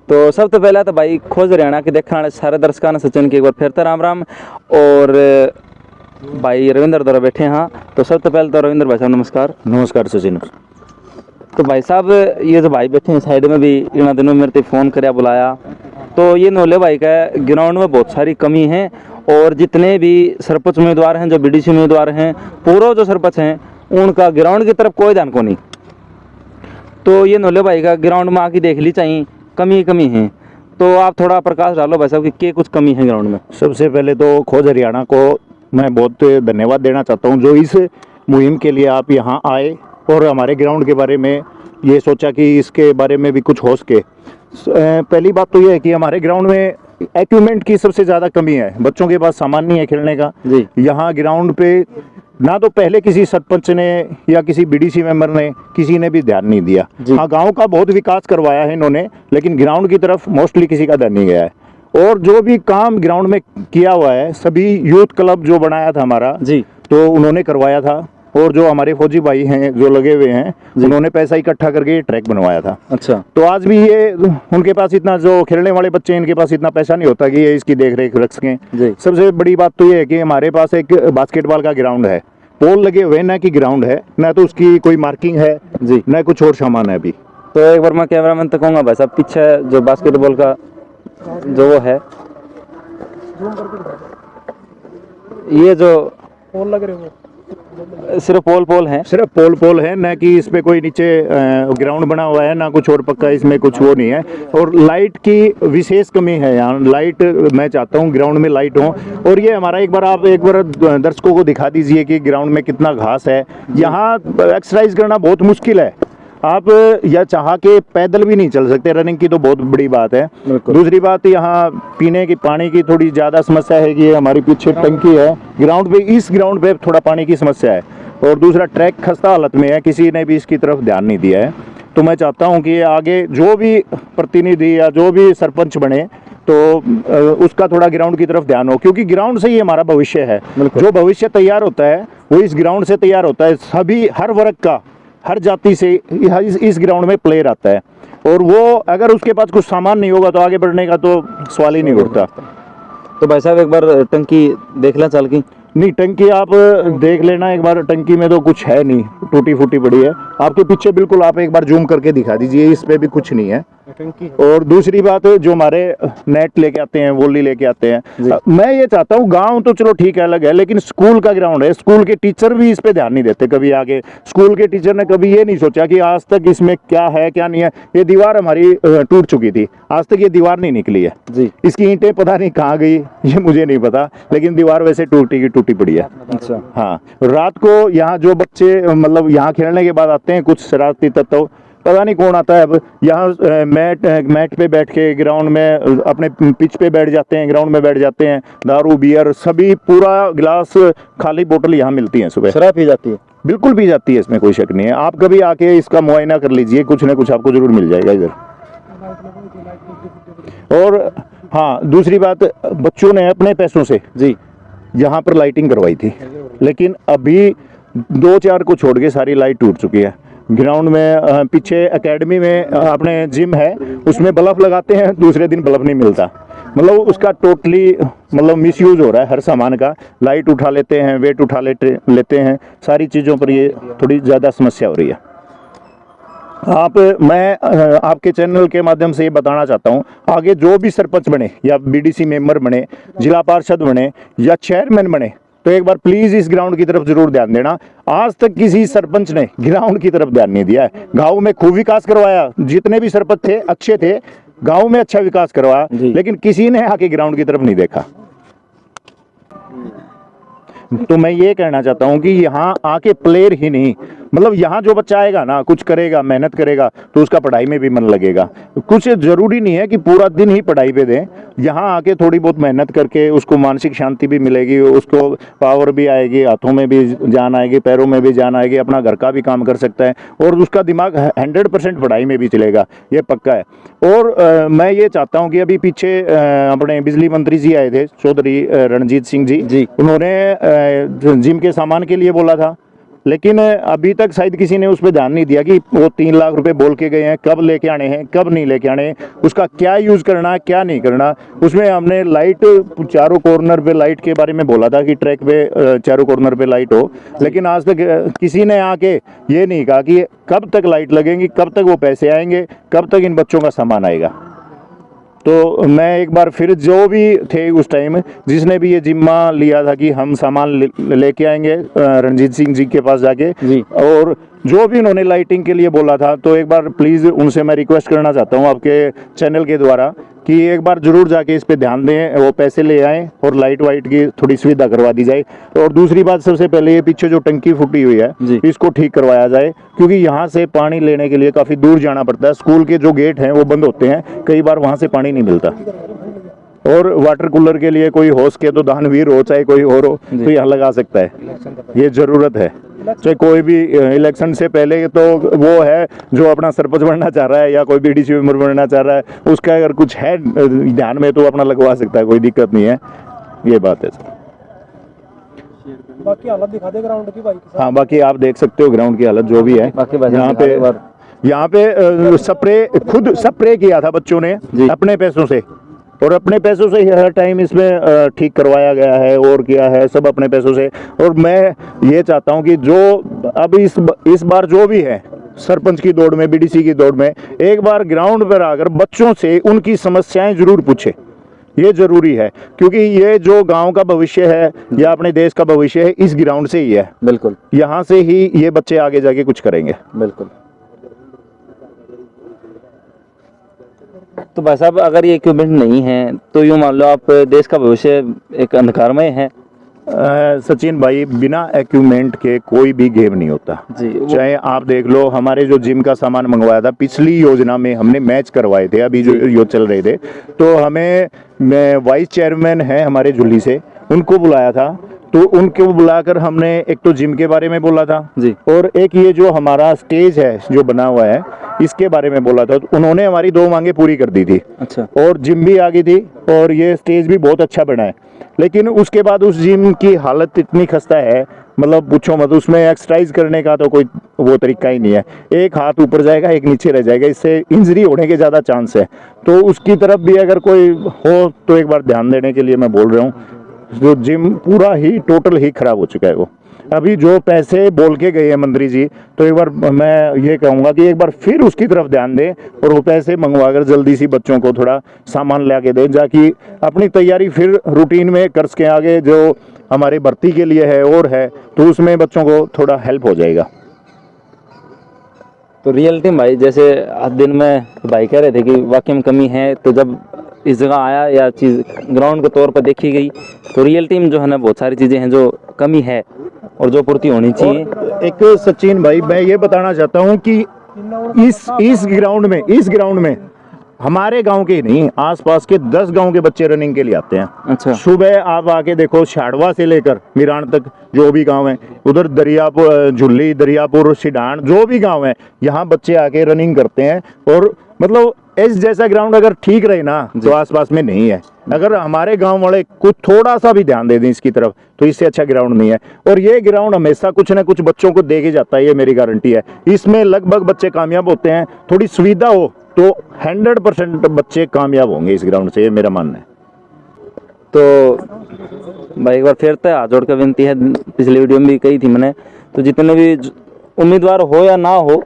तो सब तो पहला तो भाई खोज हरियाणा के देखने वाले सारे दर्शकों ने सचिन की एक बार फिर तो राम राम। और भाई रविंद्र द्वारा बैठे हैं। तो सबसे पहले तो रविंद्र भाई साहब नमस्कार। नमस्कार सचिन। तो भाई साहब ये जो भाई बैठे हैं साइड में भी इन दिनों में मेरे से फ़ोन कर बुलाया, तो ये नोले भाई का ग्राउंड में बहुत सारी कमी है। और जितने भी सरपंच उम्मीदवार हैं, जो बीडीसी उम्मीदवार हैं, पूरा जो सरपंच हैं, उनका ग्राउंड की तरफ कोई ध्यान को नहीं। तो ये नोले भाई का ग्राउंड में आके देख ली चाहिए, कमी है। तो आप थोड़ा प्रकाश डालो भाई साहब कि कुछ कमी है ग्राउंड में। सबसे पहले तो खोज हरियाणा को मैं बहुत धन्यवाद देना चाहता हूं, जो इस मुहिम के लिए आप यहां आए और हमारे ग्राउंड के बारे में ये सोचा कि इसके बारे में भी कुछ हो सके। पहली बात तो ये है कि हमारे ग्राउंड में इक्विपमेंट की सबसे ज़्यादा कमी है। बच्चों के पास सामान नहीं है खेलने का। यहाँ ग्राउंड पे ना तो पहले किसी सरपंच ने या किसी बीडीसी मेंबर ने किसी ने भी ध्यान नहीं दिया। हाँ, गांव का बहुत विकास करवाया है इन्होंने, लेकिन ग्राउंड की तरफ मोस्टली किसी का ध्यान नहीं गया है। और जो भी काम ग्राउंड में किया हुआ है, सभी यूथ क्लब जो बनाया था हमारा जी, तो उन्होंने करवाया था। और जो हमारे फौजी भाई हैं जो लगे हुए हैं, उन्होंने पैसा इकट्ठा करके ये ट्रैक बनवाया था। अच्छा, तो आज भी ये उनके पास इतना, जो खेलने वाले बच्चे हैं, इनके पास इतना पैसा नहीं होता कि ये इसकी देख रेख रख सकें। सबसे बड़ी बात तो ये है कि हमारे पास एक बास्केटबॉल का ग्राउंड है, पोल लगे हुए, ना कि ग्राउंड है, ना तो उसकी कोई मार्किंग है जी, ना कुछ और सामान है अभी। तो एक बार मैं कैमरामैन तक कहूँगा भाई साहब, पीछे जो बास्केटबॉल का जो वो है, ये जो पोल लग रहे हैं, सिर्फ पोल है, सिर्फ पोल है, ना कि इसमें कोई नीचे ग्राउंड बना हुआ है, ना कुछ और पक्का इसमें कुछ वो नहीं है। और लाइट की विशेष कमी है यहाँ। लाइट मैं चाहता हूँ ग्राउंड में लाइट हो। और ये हमारा एक बार दर्शकों को दिखा दीजिए कि ग्राउंड में कितना घास है। यहाँ एक्सरसाइज करना बहुत मुश्किल है। आप या चाह के पैदल भी नहीं चल सकते, रनिंग की तो बहुत बड़ी बात है। दूसरी बात, यहाँ पीने की पानी की थोड़ी ज़्यादा समस्या है कि हमारी पीछे टंकी है ग्राउंड पे, इस ग्राउंड पे थोड़ा पानी की समस्या है। और दूसरा, ट्रैक खस्ता हालत में है, किसी ने भी इसकी तरफ ध्यान नहीं दिया है। तो मैं चाहता हूँ कि आगे जो भी प्रतिनिधि या जो भी सरपंच बने, तो उसका थोड़ा ग्राउंड की तरफ ध्यान हो, क्योंकि ग्राउंड से ही हमारा भविष्य है। जो भविष्य तैयार होता है वो इस ग्राउंड से तैयार होता है। सभी, हर वर्ग का, हर जाति से इस ग्राउंड में प्लेयर आता है। और वो अगर उसके पास कुछ सामान नहीं होगा तो आगे बढ़ने का तो सवाल ही नहीं उठता। तो भाई साहब एक बार टंकी देख लें चल की। नहीं, टंकी आप देख लेना एक बार, टंकी में तो कुछ है नहीं, टूटी फूटी पड़ी है। आपके पीछे बिल्कुल आप एक बार जूम करके दिखा दीजिए, इस पे भी कुछ नहीं है टंकी। और दूसरी बात, जो हमारे नेट लेके आते हैं, वॉली लेके आते हैं, मैं ये चाहता हूँ, गांव तो चलो ठीक है, अलग है, लेकिन स्कूल का ग्राउंड है, स्कूल के टीचर भी इस पे ध्यान नहीं देते। कभी आगे स्कूल के टीचर ने कभी ये नहीं सोचा कि आज तक इसमें क्या है क्या नहीं है। ये दीवार हमारी टूट चुकी थी, आज तक ये दीवार नहीं निकली है जी। इसकी ईंटें पता नहीं कहाँ गई, ये मुझे नहीं पता, लेकिन दीवार वैसे टूटी पड़ी है। अच्छा, हाँ, रात को यहाँ जो बच्चे मतलब यहाँ खेलने के बाद आते हैं, कुछ शरारती तत्व, पता नहीं कौन आता है, अब यहाँ मैट पे बैठ के ग्राउंड में अपने पिच पे बैठ जाते हैं, ग्राउंड में बैठ जाते हैं। दारू बियर सभी, पूरा गिलास खाली बोतल यहाँ मिलती है। सुबह शराब पी जाती है, बिल्कुल पी जाती है, इसमें कोई शक नहीं है। आप कभी आके इसका मुआयना कर लीजिए, कुछ ना कुछ आपको जरूर मिल जाएगा इधर। और हाँ, दूसरी बात, बच्चों ने अपने पैसों से जी यहाँ पर लाइटिंग करवाई थी, लेकिन अभी 2-4 को छोड़ के सारी लाइट टूट चुकी है। ग्राउंड में पीछे एकेडमी में अपने जिम है, उसमें बल्ब लगाते हैं, दूसरे दिन बल्ब नहीं मिलता। मतलब उसका टोटली मतलब मिसयूज हो रहा है हर सामान का। लाइट उठा लेते हैं, वेट उठा लेते हैं, सारी चीज़ों पर ये थोड़ी ज़्यादा समस्या हो रही है। मैं आपके चैनल के माध्यम से ये बताना चाहता हूँ, आगे जो भी सरपंच बने या बीडीसी मेंबर बने, जिला पार्षद बने या चेयरमैन बने, तो एक बार प्लीज इस ग्राउंड की तरफ जरूर ध्यान देना। आज तक किसी सरपंच ने ग्राउंड की तरफ ध्यान नहीं दिया है। गांव में खूब विकास करवाया, जितने भी सरपंच थे अच्छे थे, गांव में अच्छा विकास करवाया, लेकिन किसी ने आके ग्राउंड की तरफ नहीं देखा। तो मैं ये कहना चाहता हूँ कि यहाँ आके प्लेयर ही नहीं, मतलब यहाँ जो बच्चा आएगा ना, कुछ करेगा, मेहनत करेगा, तो उसका पढ़ाई में भी मन लगेगा। कुछ जरूरी नहीं है कि पूरा दिन ही पढ़ाई पे दें। यहाँ आके थोड़ी बहुत मेहनत करके उसको मानसिक शांति भी मिलेगी, उसको पावर भी आएगी, हाथों में भी जान आएगी, पैरों में भी जान आएगी, अपना घर का भी काम कर सकता है, और उसका दिमाग 100% पढ़ाई में भी चलेगा, ये पक्का है। और मैं ये चाहता हूँ कि अभी पीछे अपने बिजली मंत्री जी आए थे, चौधरी रणजीत सिंह जी, उन्होंने जिम के सामान के लिए बोला था, लेकिन अभी तक शायद किसी ने उस पर ध्यान नहीं दिया कि वो 3 लाख रुपए बोल के गए हैं, कब लेके आने हैं, कब नहीं लेके आने हैं, उसका क्या यूज़ करना है, क्या नहीं करना। उसमें हमने लाइट चारों कॉर्नर पे लाइट के बारे में बोला था कि ट्रैक पे चारों कॉर्नर पे लाइट हो, लेकिन आज तक किसी ने आके ये नहीं कहा कि कब तक लाइट लगेंगी, कब तक वो पैसे आएंगे, कब तक इन बच्चों का सामान आएगा। तो मैं एक बार फिर जो भी थे उस टाइम जिसने भी ये जिम्मा लिया था कि हम सामान लेके आएंगे रणजीत सिंह जी के पास जाके जी। और जो भी उन्होंने लाइटिंग के लिए बोला था, तो एक बार प्लीज़ उनसे मैं रिक्वेस्ट करना चाहता हूँ आपके चैनल के द्वारा कि एक बार ज़रूर जाके इस पे ध्यान दें, वो पैसे ले आएँ और लाइट वाइट की थोड़ी सुविधा करवा दी जाए। और दूसरी बात, सबसे पहले ये पीछे जो टंकी फूटी हुई है जी। इसको ठीक करवाया जाए, क्योंकि यहाँ से पानी लेने के लिए काफ़ी दूर जाना पड़ता है। स्कूल के जो गेट हैं वो बंद होते हैं, कई बार वहाँ से पानी नहीं मिलता। और वाटर कूलर के लिए कोई हो सके तो दानवीर हो चाहे कोई और हो तो यहाँ लगा सकता है, ये ज़रूरत है। चाहे कोई भी इलेक्शन से पहले तो वो है जो अपना सरपंच बनना चाह रहा है या कोई बीडीसी मेंबर बनना चाह रहा है, उसका अगर कुछ है ध्यान में तो अपना लगवा सकता है, कोई दिक्कत नहीं है। ये बात है सर। बाकी हालत दिखा दे ग्राउंड की भाई। हाँ, बाकी आप देख सकते हो ग्राउंड की हालत जो भी है। बाकी बस यहाँ पे स्प्रे खुद स्प्रे किया था बच्चों ने अपने पैसों से, और अपने पैसों से ही हर टाइम इसमें ठीक करवाया गया है और किया है सब अपने पैसों से। और मैं ये चाहता हूँ कि जो अब इस बार जो भी है सरपंच की दौड़ में, बीडीसी की दौड़ में, एक बार ग्राउंड पर आकर बच्चों से उनकी समस्याएं जरूर पूछे, ये जरूरी है, क्योंकि ये जो गांव का भविष्य है या अपने देश का भविष्य है इस ग्राउंड से ही है। बिल्कुल, यहाँ से ही ये बच्चे आगे जाके कुछ करेंगे। बिल्कुल। तो भाई साहब, अगर ये इक्विपमेंट नहीं है तो यूँ मान लो आप देश का भविष्य एक अंधकारमय है। सचिन भाई, बिना इक्विपमेंट के कोई भी गेम नहीं होता जी। चाहे आप देख लो, हमारे जो जिम का सामान मंगवाया था पिछली योजना में, हमने मैच करवाए थे, अभी जो चल रहे थे, तो हमें वाइस चेयरमैन है हमारे झुल्ली से, उनको बुलाया था। तो उनको बुलाकर हमने एक तो जिम के बारे में बोला था जी, और एक ये जो हमारा स्टेज है जो बना हुआ है इसके बारे में बोला था। तो उन्होंने हमारी 2 मांगे पूरी कर दी थी। अच्छा। और जिम भी आ गई थी और ये स्टेज भी बहुत अच्छा बना है। लेकिन उसके बाद उस जिम की हालत इतनी खस्ता है, मतलब पूछो मत। उसमें एक्सरसाइज करने का तो कोई वो तरीका ही नहीं है, एक हाथ ऊपर जाएगा एक नीचे रह जाएगा, इससे इंजरी होने के ज़्यादा चांस है। तो उसकी तरफ भी अगर कोई हो तो एक बार ध्यान देने के लिए मैं बोल रहा हूँ। जो जिम पूरा ही टोटल ही खराब हो चुका है। वो अभी जो पैसे बोल के गए हैं मंत्री जी, तो एक बार मैं ये कहूँगा कि एक बार फिर उसकी तरफ ध्यान दें और वो पैसे मंगवा कर जल्दी सी बच्चों को थोड़ा सामान ला के दें, जाकि अपनी तैयारी फिर रूटीन में कर सकें आगे जो हमारे भर्ती के लिए है और है, तो उसमें बच्चों को थोड़ा हेल्प हो जाएगा। तो रियलिटी भाई, जैसे दिन में भाई कह रहे थे कि वाकई में कमी है, तो जब इस जगह आया या चीज़ ग्राउंड के तौर पर देखी गई तो रियलिटी में जो है ना बहुत सारी चीज़ें हैं जो कमी है और जो पूर्ति होनी चाहिए। एक सचिन भाई, मैं ये बताना चाहता हूँ कि इस ग्राउंड में हमारे गांव के ही नहीं, आसपास के 10 गांव के बच्चे रनिंग के लिए आते हैं। अच्छा। सुबह आप आके देखो, शाड़वा से लेकर मिरान तक जो भी गांव है, उधर दरियापुर, झुल्ली, दरियापुर, सिडान, जो भी गांव है, यहाँ बच्चे आके रनिंग करते हैं। और मतलब इस जैसा ग्राउंड अगर ठीक रहे ना तो आसपास में नहीं है। अगर हमारे गांव वाले कुछ थोड़ा सा भी ध्यान दे दें इसकी तरफ, तो इससे अच्छा ग्राउंड नहीं है। और ये ग्राउंड हमेशा कुछ ना कुछ बच्चों को दे के जाता है, ये मेरी गारंटी है। इसमें लगभग बच्चे कामयाब होते हैं। थोड़ी सुविधा हो तो 100% बच्चे कामयाब होंगे इस ग्राउंड से, ये मेरा मानना है। तो भाई एक बार फिर तो हाथ जोड़ कर विनती है, पिछली वीडियो में भी कही थी मैंने, तो जितने भी उम्मीदवार हो या ना हो,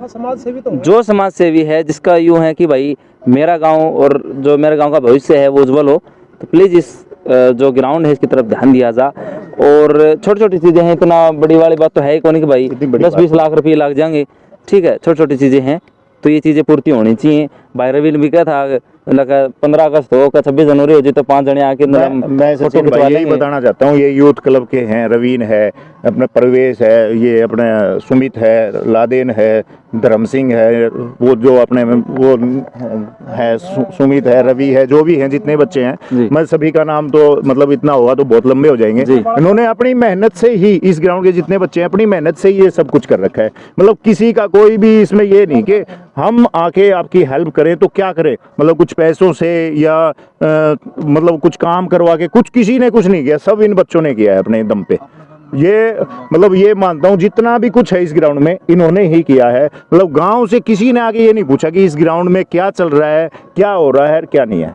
समाज सेवी तो जो समाज सेवी है, जिसका यूँ है कि भाई मेरा गांव और जो मेरे गांव का भविष्य है वो उज्जवल हो, तो प्लीज़ इस जो ग्राउंड है इसकी तरफ ध्यान दिया जा। और छोटी छोटी चीज़ें हैं, इतना बड़ी वाली बात तो है ही कौन कि भाई 10-20 लाख रुपये लग जाएंगे, ठीक है, छोटी छोटी चीज़ें हैं, तो ये चीज़ें पूर्ति होनी चाहिए। भाई रवि ने भी कहा था 15 अगस्त हो का 26 जनवरी हो जी, तो 5 जने आके मैं सचिन भाई यही बताना चाहता हूँ, ये यूथ क्लब के हैं, रवीन है, अपना प्रवेश है, ये अपने सुमित है, लादेन है, धर्म सिंह है, वो जो अपने वो है सुमित है, रवि है, जो भी हैं जितने बच्चे हैं, मैं सभी का नाम तो मतलब इतना होगा तो बहुत लंबे हो जाएंगे। इन्होंने अपनी मेहनत से ही, इस ग्राउंड के जितने बच्चे हैं अपनी मेहनत से ही ये सब कुछ कर रखा है। मतलब किसी का कोई भी इसमें ये नहीं कि हम आके आपकी हेल्प करें तो क्या करें, मतलब कुछ पैसों से या मतलब कुछ काम करवा के, कुछ किसी ने कुछ नहीं किया, सब इन बच्चों ने किया है अपने दम पे। ये मतलब ये मानता हूँ जितना भी कुछ है इस ग्राउंड में इन्होंने ही किया है। मतलब गांव से किसी ने आके ये नहीं पूछा कि इस ग्राउंड में क्या चल रहा है, क्या हो रहा है, क्या नहीं है।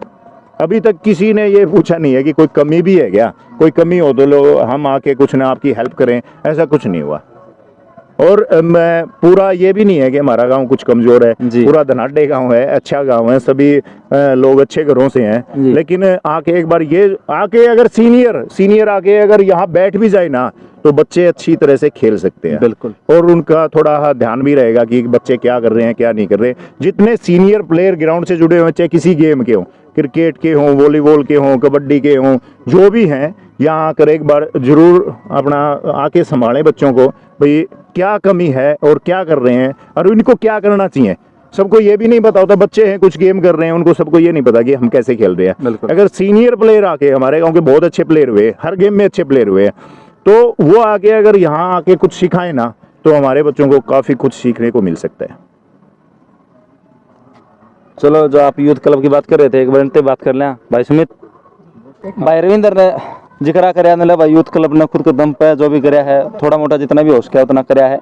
अभी तक किसी ने ये पूछा नहीं है कि कोई कमी भी है क्या, कोई कमी हो तो लो हम आके कुछ ना आपकी हेल्प करें, ऐसा कुछ नहीं हुआ। और मैं पूरा ये भी नहीं है कि हमारा गांव कुछ कमजोर है, पूरा धनाढ्य गांव है, अच्छा गांव है, सभी लोग अच्छे घरों से हैं। लेकिन आके एक बार ये आके अगर सीनियर आके अगर यहाँ बैठ भी जाए ना तो बच्चे अच्छी तरह से खेल सकते हैं। बिल्कुल। और उनका थोड़ा ध्यान भी रहेगा कि बच्चे क्या कर रहे हैं क्या नहीं कर रहे। जितने सीनियर प्लेयर ग्राउंड से जुड़े हुए, चाहे किसी गेम के हों, क्रिकेट के हों, वॉलीबॉल के हों, कबड्डी के हों, जो भी हैं, यहाँ आकर एक बार जरूर अपना आके संभालें बच्चों को, भाई क्या कमी है और क्या कर रहे हैं और इनको क्या करना चाहिए। सबको ये भी नहीं पता होता, बच्चे हैं कुछ गेम कर रहे हैं, उनको सबको ये नहीं पता कि हम कैसे खेल रहे हैं। अगर सीनियर प्लेयर आके, हमारे गांव के बहुत अच्छे प्लेयर हुए, हर गेम में अच्छे प्लेयर हुए, तो वो आके अगर यहाँ आके कुछ सिखाए ना तो हमारे बच्चों को काफ़ी कुछ सीखने को मिल सकता है। चलो, जो आप यूथ क्लब की बात कर रहे थे, एक बार इनसे बात कर लें भाई सुमित। भाई रविंदर ने जिक्र कराया ना भाई, यूथ क्लब ने खुद के दम पे जो भी कराया है, थोड़ा मोटा जितना भी हो सके उतना कराया है,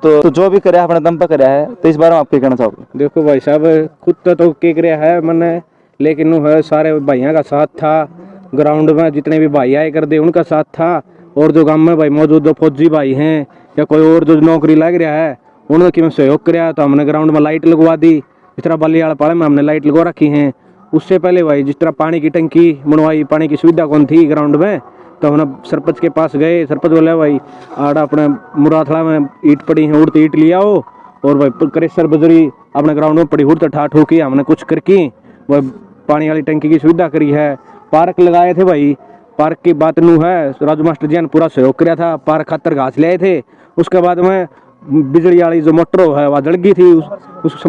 तो जो भी कराया अपने दम पे कराया है, तो इस बारे में आप क्या कहना चाहोगे? देखो भाई साहब, खुद तो के कराया है मैंने, लेकिन वो है सारे भाइयों का साथ था, ग्राउंड में जितने भी भाई आए कर दे उनका साथ था, और जो गांव में भाई मौजूद जो फौजी भाई हैं या कोई और जो नौकरी लग रहा है उन्होंने कि सहयोग कराया। तो हमने ग्राउंड में लाइट लगवा दी, जिस तरह बलियाड़ पाड़े में हमने लाइट लगवा रखी हैं। उससे पहले भाई जिस तरह पानी की टंकी बनवाई, पानी की सुविधा कौन थी ग्राउंड में, तो हमने सरपंच के पास गए। सरपंच बोले भाई आड़ा अपने मुराथड़ा में ईट पड़ी है, उड़ती ईट लिया हो, और भाई क्रेशर बजरी अपने ग्राउंड में पड़ी उड़त ठाठ होकी हमने कुछ करके वह पानी वाली टंकी की सुविधा करी है। पार्क लगाए थे भाई, पार्क की बात नू है, राजू मास्टर जी ने पूरा सहयोग किया था, पार्क खातर घास ले आए थे। उसके बाद में बिजली वाली जो मोटर है वह जल गई थी, उस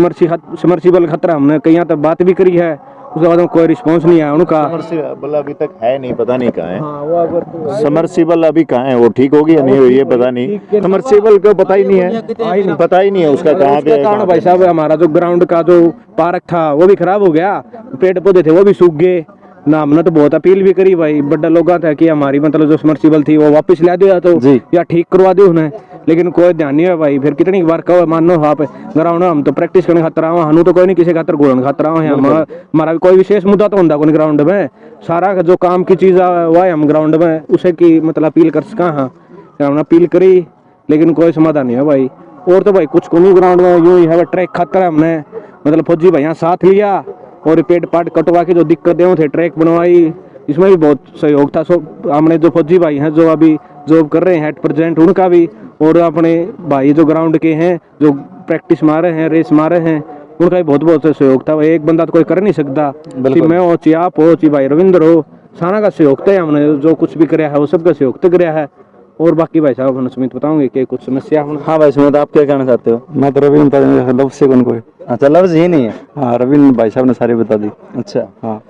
समर्सिबल खतरा हमने कहीं तक बात भी करी है, उसके बाद में कोई रिस्पांस नहीं आया उनका। समरसीबल अभी तक है नहीं, पता नहीं कहाँ है। हाँ, वो अगर समरसीबल अभी कहाँ है, वो ठीक होगी या नहीं हुई ये पता नहीं। समरसीबल का पता ही नहीं है, पता ही नहीं है उसका कहाँ पे है। कारण भाई साहब हमारा जो ग्राउंड का जो पार्क था वो भी खराब हो गया, पेड़ पौधे थे वो भी सूख गए ना। हमने तो बहुत अपील भी करी भाई, बड़ा लोग था कि हमारी मतलब जो समर्सिबल थी वो वापस ला दो तो या ठीक करवा दो उन्हें, लेकिन कोई ध्यान नहीं है भाई। फिर कितनी बार कहो मानो आप ग्राउंड हम तो प्रैक्टिस करने खातर आवा, हम तो कोई नहीं किसी खातर घोड़न खातर आवा है। हमारा भी कोई विशेष मुद्दा तो होता कोई ग्राउंड में, सारा जो काम की चीज़ हुआ है हम ग्राउंड में उसे की मतलब अपील कर सका। हाँ, हमने अपील करी लेकिन कोई समाधान नहीं है भाई। और तो भाई कुछ को नहीं ग्राउंड में यूँ ही है, ट्रैक खातर हमने मतलब फौजी भाई साथ लिया और पेड़ पाट कटवा के जो दिक्कतें थे ट्रैक बनवाई, इसमें भी बहुत सहयोग था। हमने जो फौजी भाई हैं जो अभी जॉब कर रहे हैं एट प्रेजेंट उनका भी, और अपने भाई जो ग्राउंड के हैं जो प्रैक्टिस मारे हैं, रेस मारे हैं, उनका भी बहुत बहुत सहयोग था। एक बंदा तो कोई कर नहीं सकता, मैं हो चाहे आप हो चाहे भाई रविंद्र हो, सारा का सहयोग था। हमने जो कुछ भी कराया है वो सबका सहयोग तो कराया है। और बाकी भाई साहब हमने सुमित बताऊंगे कि कुछ समस्या हो। हाँ भाई सुमित, आप क्या कहना चाहते हो? मैं तो रविंद्र लफ्ज से कौन कोई। अच्छा, लफ्ज ही नहीं है। हाँ, रविंद्र भाई साहब ने सारी बता दी। अच्छा, हाँ,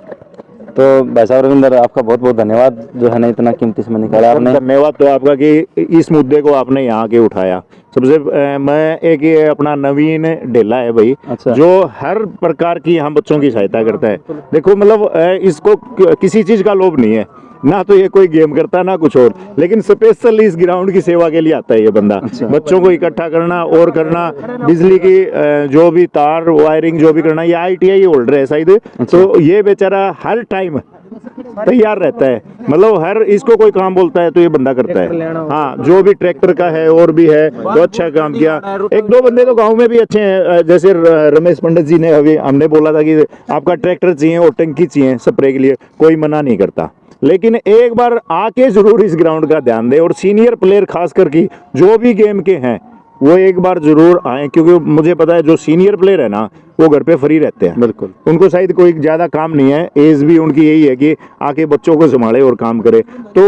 तो भाई साहब रविंदर आपका बहुत बहुत धन्यवाद जो है ना इतना कीमती समय निकाला आपने। धन्यवाद तो आपका कि इस मुद्दे को आपने यहाँ के उठाया। सबसे मैं एक ये अपना नवीन ढेला है भाई, अच्छा। जो हर प्रकार की यहाँ बच्चों की सहायता करता है। देखो मतलब इसको किसी चीज़ का लोभ नहीं है, ना तो ये कोई गेम करता ना कुछ और, लेकिन स्पेशल इस ग्राउंड की सेवा के लिए आता है ये बंदा। अच्छा। बच्चों को इकट्ठा करना और करना, बिजली की जो भी तार वायरिंग जो भी करना, ये ITI होल्डर है शायद। तो ये बेचारा हर टाइम तैयार रहता है, मतलब हर इसको कोई काम बोलता है तो ये बंदा करता है। हाँ, जो भी ट्रैक्टर का है और भी है तो अच्छा काम किया। एक दो बंदे तो गांव में भी अच्छे हैं, जैसे रमेश पंडित जी ने अभी हमने बोला था कि आपका ट्रैक्टर चाहिए और टंकी चाहिए स्प्रे के लिए, कोई मना नहीं करता। लेकिन एक बार आके जरूर इस ग्राउंड का ध्यान दे, और सीनियर प्लेयर खास करके जो भी गेम के हैं वो एक बार जरूर आए, क्योंकि मुझे पता है जो सीनियर प्लेयर है ना वो घर पे फ्री रहते हैं। बिल्कुल, उनको शायद कोई ज़्यादा काम नहीं है, एज भी उनकी यही है कि आके बच्चों को संभाले और काम करे। तो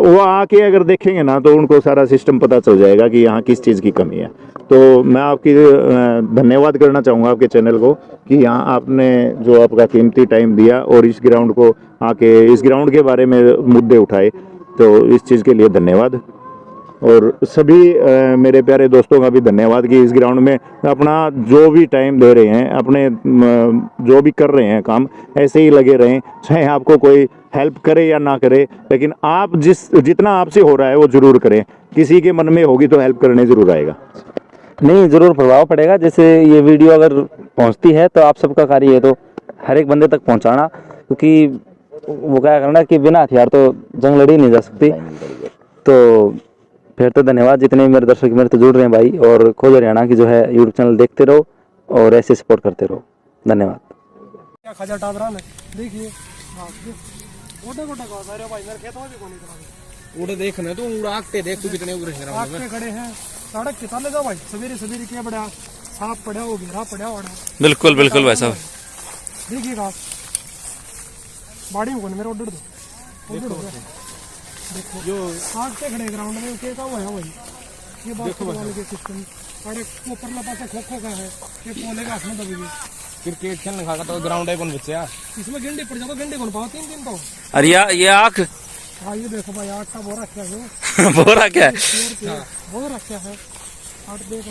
वो आके अगर देखेंगे ना तो उनको सारा सिस्टम पता चल जाएगा कि यहाँ किस चीज़ की कमी है। तो मैं आपकी धन्यवाद करना चाहूँगा आपके चैनल को कि यहाँ आपने जो आपका कीमती टाइम दिया और इस ग्राउंड को आके इस ग्राउंड के बारे में मुद्दे उठाए, तो इस चीज़ के लिए धन्यवाद। और सभी मेरे प्यारे दोस्तों का भी धन्यवाद कि इस ग्राउंड में अपना जो भी टाइम दे रहे हैं, अपने जो भी कर रहे हैं काम, ऐसे ही लगे रहें। चाहे आपको कोई हेल्प करे या ना करे, लेकिन आप जितना आपसे हो रहा है वो जरूर करें। किसी के मन में होगी तो हेल्प करने जरूर आएगा। नहीं, जरूर प्रभाव पड़ेगा। जैसे ये वीडियो अगर पहुंचती है तो आप सबका कार्य है तो हर एक बंदे तक पहुंचाना, क्योंकि वो क्या करना कि बिना हथियार तो जंग लड़ी नहीं जा सकती। तो फिर तो धन्यवाद जितने मेरे दर्शक मेरे तो जुड़ रहे हैं भाई, और खोज हरियाणा की जो है यूट्यूब चैनल देखते रहो और ऐसे सपोर्ट करते रहो। धन्यवाद। क्या खजा टाबरा में देखिए गोटे गोटे घास आ रहे भाई, मेरे खेतों में भी कोनी करा उड़े देखना तो उड़ाते देख तू कितने उड़ रहे आग पे खड़े हैं। सड़क के चले जाओ भाई, सवेरे सवेरे क्या बड़ा साफ पड़ा हो, घेरा पड़ा हो। बिल्कुल बिल्कुल भाई साहब। देखिए घास बाड़ी में कोनी मेरे उड़ दो देखो जो आग पे खड़े ग्राउंड में क्या हुआ है भाई। ये बास्केटबॉल के सिस्टम और एक ऊपर पास खो खो का है, ये पोले का हाथ में दबेगी। क्रिकेट खेलने खा तो ग्राउंड है कौन बच्चा इसमें गेंडे पड़ जाता, गेंडे कौन पाओ 3 दिन तो। अरे ये आँख हाँ ये देखो भाई, आग का बोरा क्या है बोरा क्या है? बोरा क्या है आठ देखो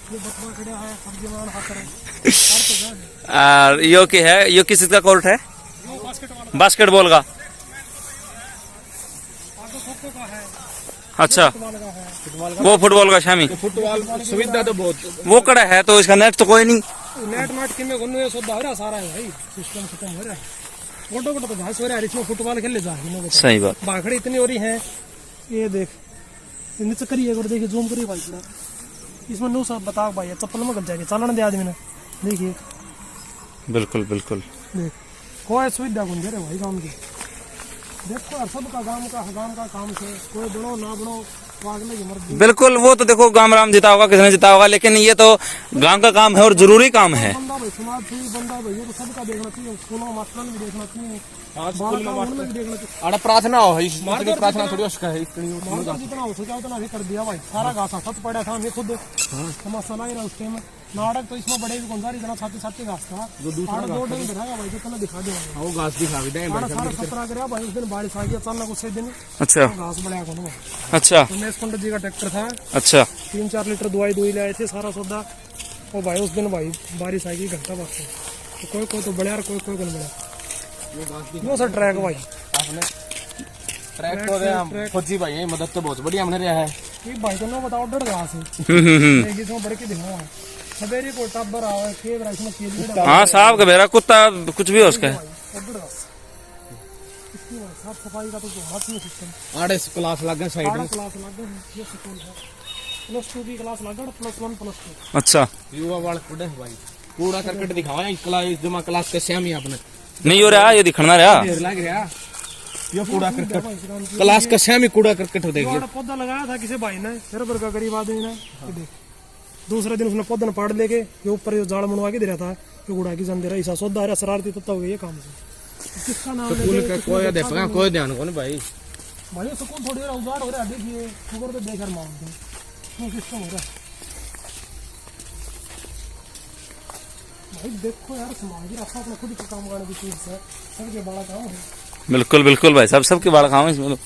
ये बतवा खड़ा है सब्जी मान हाथ रहे यो की है, यो किस का कोर्ट है? बास्केटबॉल का। खो का है, अच्छा, फुटबॉल का है। वो फुटबॉल का शामी फुटबॉल सुविधा तो बहुत वो कड़ा है, तो इसका नेट तो कोई नहीं। नेट माट के में गोनो ये सोदा हो रहा सारा है भाई, सिस्टम खत्म हो रहा है। गोटो गोटो तो घास हो रहा है, इसमें फुटबॉल खेले जा रहे। सही बात। बाखड़ी इतनी हो रही है, ये देख नीचे करिए और देखिए जूम करिए भाई पूरा। इसमें नो सब बताओ भाई, चप्पल में गल जाएगी चालन दे आदमी ने। देखिए बिल्कुल बिल्कुल। देख कोई सुविधा कौन दे रहे भाई गाँव की। देखो यार सबका गाँव का काम से कोई बड़ो ना बड़ो वागने की मर्जी। बिल्कुल, वो तो देखो गांव राम जिता होगा, किसने जिता होगा, लेकिन ये तो गांव का काम है और जरूरी काम है। बंदा भाई समाज से बंदा भाई, ये तो सबका देखना चाहिए। स्कूलों में मास्टर भी देखना चाहिए, स्कूल में उनमें भी देखना चाहिए। अरे प्रार्थना हो है, प्रार्थना थोड़ी उसका है इतनी मार्कर जितना हो सका उतना भी कर दिया भाई। सारा घास सच पड़ा था, मैं खुद समस्या नहीं रहा उस टाइम। नाटक तो इसमें बड़े भी कौन इतना छाती घास था जो दूसरा 2 दिन दिखाएगा भाई, जो तुम्हें दिखा देगा वो घास दिखा भी दे सारा 17 गया भाई। उस दिन बारिश आ गई अचानक, उस दिन अच्छा घास बढ़िया कौन भाई। अच्छा उमेश पंडित जी का ट्रैक्टर था, अच्छा 3-4 लीटर दवाई ले आए थे सारा सौदा। और भाई उस दिन भाई बारिश आएगी घंटा बाद से, तो कोई तो बढ़िया कोई कोई बढ़िया। वो सर ट्रैक भाई ट्रैक तो रे फौजी भाई मदद तो बहुत बढ़िया हमने रहा है। ये भाई को ना बताओ डर घास है इसमें बड़े के दिखाओ सवेरे को टब्बर आवे के राइस में के लिए। हाँ साहब का बेरा कुत्ता कुछ भी हो उसका है। इसकी साफ सफाई का तो हाथ में सिस्टम। 8 क्लास लग गए साइड में, क्लास लग गए, ये स्कूल है +2 की क्लास लग गई, +1 +2। अच्छा, युवा वाले कूड़े भाई कूड़ा करकट दिखावा क्लास जमा क्लास के श्यामी आपने नहीं हो रहा ये दिखना रहा। ढेर लग रहा ये कूड़ा करकट क्लास का श्यामी कूड़ा करकट देखिए। पौधा लगाया था किसी भाई ने, फिर का गरीब आदमी ने, ये देख दूसरे दिन उसने पौधा पाड़ लेके ये ऊपर जो जाड़ मनवा के दे रहा था, ये उड़ा के जम दे रहा। ऐसा सौदा है शरारती तत्व हो गई ये काम से। किसका नाम कोई ध्यान को नहीं भाई। भाई सुकून थोड़ी देर उजाड़ हो रहा है, देखिए शुगर तो देख मार दो क्यों सिस्टम हो रहा है भाई। देखो यार समाज रास्ता अपना खुद का काम करने की चीज है, सबके बड़ा काम है। बिल्कुल बिल्कुल भाई साहब, सबके बाल खाओ इसमें तो।